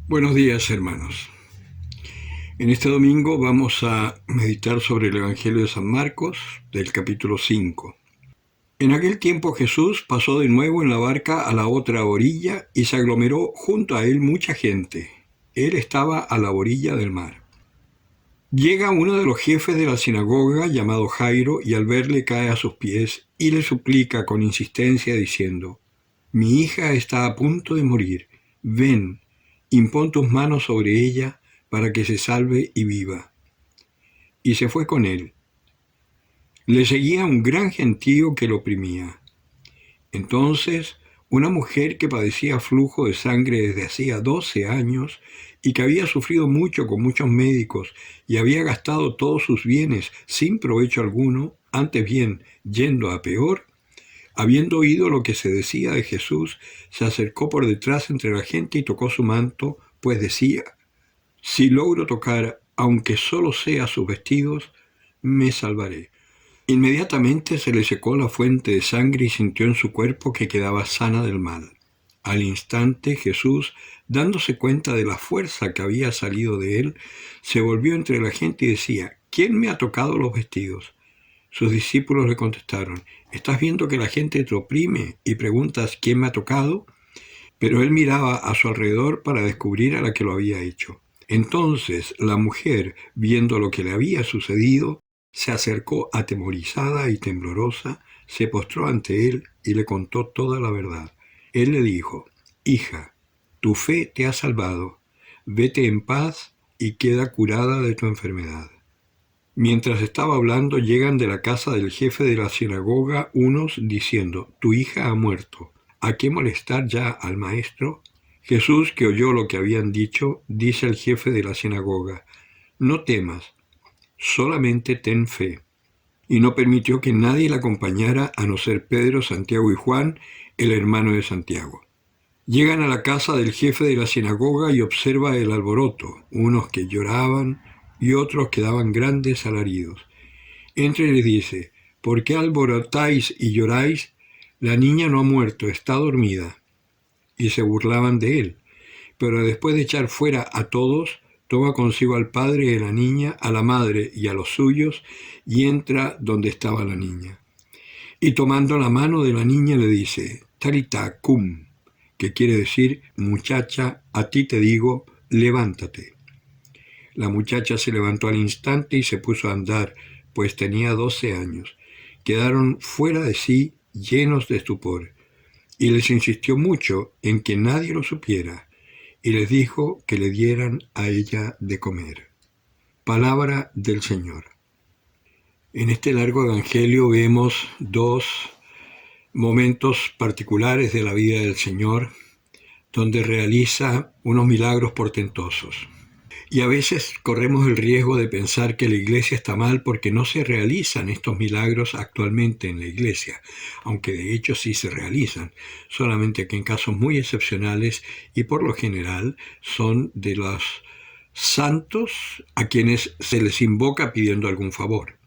Buenos días, hermanos. En este domingo vamos a meditar sobre el Evangelio de San Marcos, del capítulo 5. En aquel tiempo Jesús pasó de nuevo en la barca a la otra orilla y se aglomeró junto a él mucha gente. Él estaba a la orilla del mar. Llega uno de los jefes de la sinagoga, llamado Jairo, y al verle cae a sus pies y le suplica con insistencia diciendo: «Mi hija está a punto de morir. Ven, impón tus manos sobre ella para que se salve y viva». Y se fue con él. Le seguía un gran gentío que lo oprimía. Entonces, una mujer que padecía flujo de sangre desde hacía 12 años y que había sufrido mucho con muchos médicos y había gastado todos sus bienes sin provecho alguno, antes bien yendo a peor, habiendo oído lo que se decía de Jesús, se acercó por detrás entre la gente y tocó su manto, pues decía: «Si logro tocar, aunque solo sea sus vestidos, me salvaré». Inmediatamente se le secó la fuente de sangre y sintió en su cuerpo que quedaba sana del mal. Al instante Jesús, dándose cuenta de la fuerza que había salido de él, se volvió entre la gente y decía: «¿Quién me ha tocado los vestidos?». Sus discípulos le contestaron: «¿Estás viendo que la gente te oprime y preguntas quién me ha tocado?». Pero él miraba a su alrededor para descubrir a la que lo había hecho. Entonces la mujer, viendo lo que le había sucedido, se acercó atemorizada y temblorosa, se postró ante él y le contó toda la verdad. Él le dijo: «Hija, tu fe te ha salvado. Vete en paz y queda curada de tu enfermedad». Mientras estaba hablando, llegan de la casa del jefe de la sinagoga unos diciendo: «Tu hija ha muerto. ¿A qué molestar ya al maestro?». Jesús, que oyó lo que habían dicho, dice al jefe de la sinagoga: «No temas, solamente ten fe». Y no permitió que nadie la acompañara a no ser Pedro, Santiago y Juan, el hermano de Santiago. Llegan a la casa del jefe de la sinagoga y observa el alboroto, unos que lloraban y otros que daban grandes alaridos. Entra y les dice: «¿Por qué alborotáis y lloráis? La niña no ha muerto, está dormida». Y se burlaban de él. Pero después de echar fuera a todos, toma consigo al padre de la niña, a la madre y a los suyos, y entra donde estaba la niña. Y tomando la mano de la niña le dice: «Talita cum», que quiere decir: «Muchacha, a ti te digo, levántate». La muchacha se levantó al instante y se puso a andar, pues tenía 12 años. Quedaron fuera de sí, llenos de estupor, y les insistió mucho en que nadie lo supiera, y les dijo que le dieran a ella de comer. Palabra del Señor. En este largo evangelio vemos dos momentos particulares de la vida del Señor, donde realiza unos milagros portentosos. Y a veces corremos el riesgo de pensar que la iglesia está mal porque no se realizan estos milagros actualmente en la iglesia, aunque de hecho sí se realizan, solamente que en casos muy excepcionales y por lo general son de los santos a quienes se les invoca pidiendo algún favor.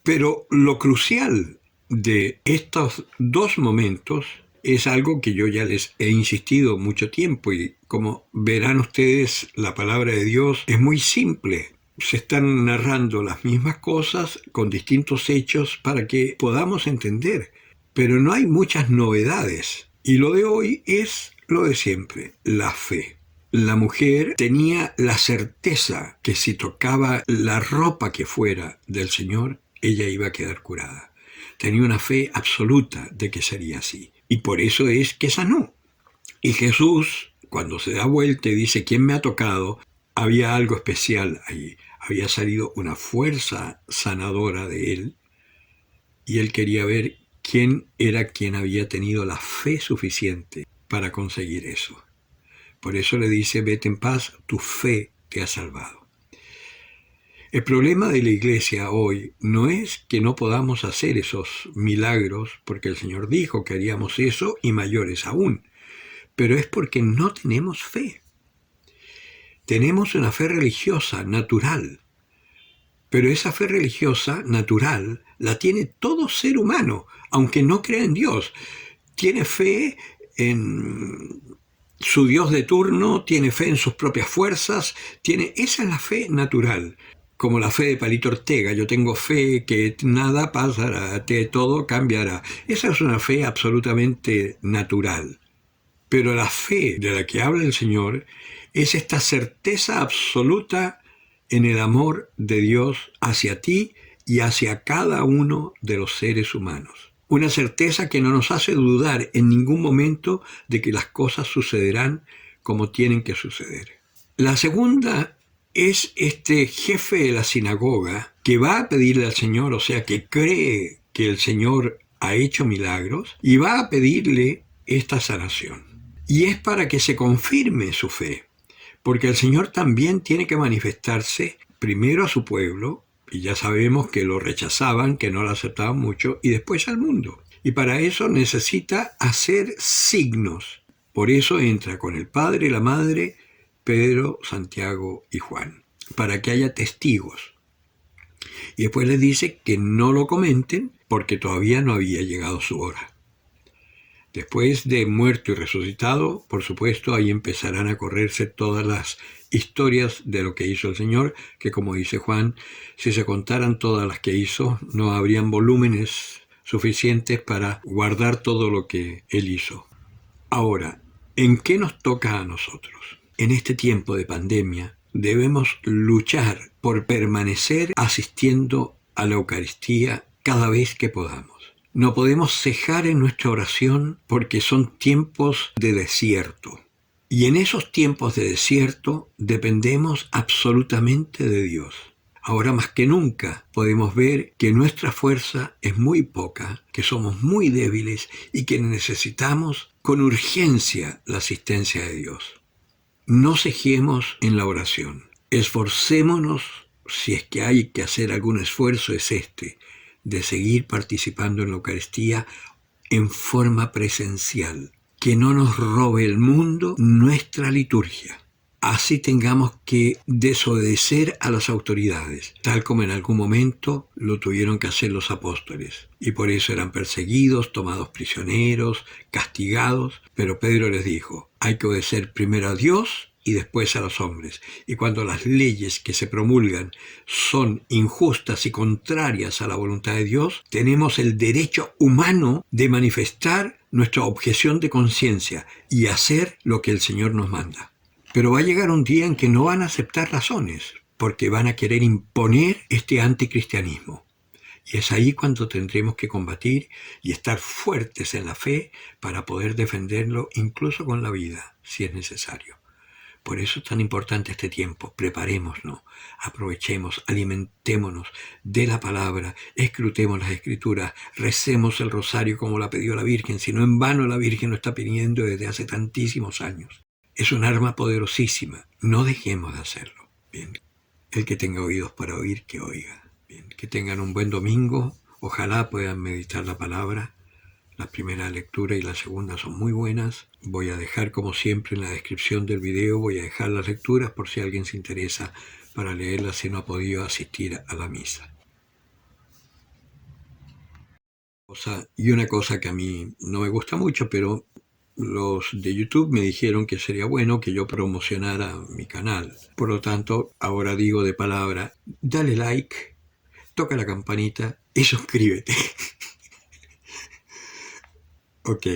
Pero lo crucial de estos dos momentos es algo que yo ya les he insistido mucho tiempo, y como verán ustedes, la palabra de Dios es muy simple. Se están narrando las mismas cosas con distintos hechos para que podamos entender, pero no hay muchas novedades. Y lo de hoy es lo de siempre, la fe. La mujer tenía la certeza que si tocaba la ropa que fuera del Señor, ella iba a quedar curada. Tenía una fe absoluta de que sería así. Y por eso es que sanó. Y Jesús, cuando se da vuelta y dice: «¿Quién me ha tocado?», había algo especial ahí. Había salido una fuerza sanadora de él. Y él quería ver quién era quien había tenido la fe suficiente para conseguir eso. Por eso le dice: «Vete en paz, tu fe te ha salvado». El problema de la iglesia hoy no es que no podamos hacer esos milagros, porque el Señor dijo que haríamos eso y mayores aún, pero es porque no tenemos fe. Tenemos una fe religiosa natural, pero esa fe religiosa natural la tiene todo ser humano, aunque no crea en Dios. Tiene fe en su Dios de turno, tiene fe en sus propias fuerzas, esa es la fe natural, como la fe de Palito Ortega. Yo tengo fe que nada pasará, que todo cambiará. Esa es una fe absolutamente natural. Pero la fe de la que habla el Señor es esta certeza absoluta en el amor de Dios hacia ti y hacia cada uno de los seres humanos. Una certeza que no nos hace dudar en ningún momento de que las cosas sucederán como tienen que suceder. La segunda es este jefe de la sinagoga que va a pedirle al Señor, o sea, que cree que el Señor ha hecho milagros y va a pedirle esta sanación. Y es para que se confirme su fe, porque el Señor también tiene que manifestarse primero a su pueblo, y ya sabemos que lo rechazaban, que no lo aceptaban mucho, y después al mundo. Y para eso necesita hacer signos. Por eso entra con el Padre, la Madre, Pedro, Santiago y Juan, para que haya testigos. Y después les dice que no lo comenten porque todavía no había llegado su hora. Después de muerto y resucitado, por supuesto, ahí empezarán a correrse todas las historias de lo que hizo el Señor, que como dice Juan, si se contaran todas las que hizo, no habrían volúmenes suficientes para guardar todo lo que Él hizo. Ahora, ¿en qué nos toca a nosotros? En este tiempo de pandemia debemos luchar por permanecer asistiendo a la Eucaristía cada vez que podamos. No podemos cejar en nuestra oración porque son tiempos de desierto. Y en esos tiempos de desierto dependemos absolutamente de Dios. Ahora más que nunca podemos ver que nuestra fuerza es muy poca, que somos muy débiles y que necesitamos con urgencia la asistencia de Dios. No cejemos en la oración. Esforcémonos, si es que hay que hacer algún esfuerzo, es de seguir participando en la Eucaristía en forma presencial. Que no nos robe el mundo nuestra liturgia. Así tengamos que desobedecer a las autoridades, tal como en algún momento lo tuvieron que hacer los apóstoles. Y por eso eran perseguidos, tomados prisioneros, castigados. Pero Pedro les dijo, hay que obedecer primero a Dios y después a los hombres. Y cuando las leyes que se promulgan son injustas y contrarias a la voluntad de Dios, tenemos el derecho humano de manifestar nuestra objeción de conciencia y hacer lo que el Señor nos manda. Pero va a llegar un día en que no van a aceptar razones, porque van a querer imponer este anticristianismo. Y es ahí cuando tendremos que combatir y estar fuertes en la fe para poder defenderlo incluso con la vida, si es necesario. Por eso es tan importante este tiempo. Preparémonos, aprovechemos, alimentémonos de la palabra, escrutemos las Escrituras, recemos el rosario como la pidió la Virgen, si no en vano la Virgen lo está pidiendo desde hace tantísimos años. Es un arma poderosísima, no dejemos de hacerlo. Bien, el que tenga oídos para oír, que oiga. Bien, que tengan un buen domingo, ojalá puedan meditar la palabra. La primera lectura y la segunda son muy buenas. Voy a dejar, como siempre, en la descripción del video, voy a dejar las lecturas por si alguien se interesa para leerlas si no ha podido asistir a la misa. Y una cosa que a mí no me gusta mucho, pero los de YouTube me dijeron que sería bueno que yo promocionara mi canal. Por lo tanto, ahora digo de palabra, dale like, toca la campanita y suscríbete. Ok.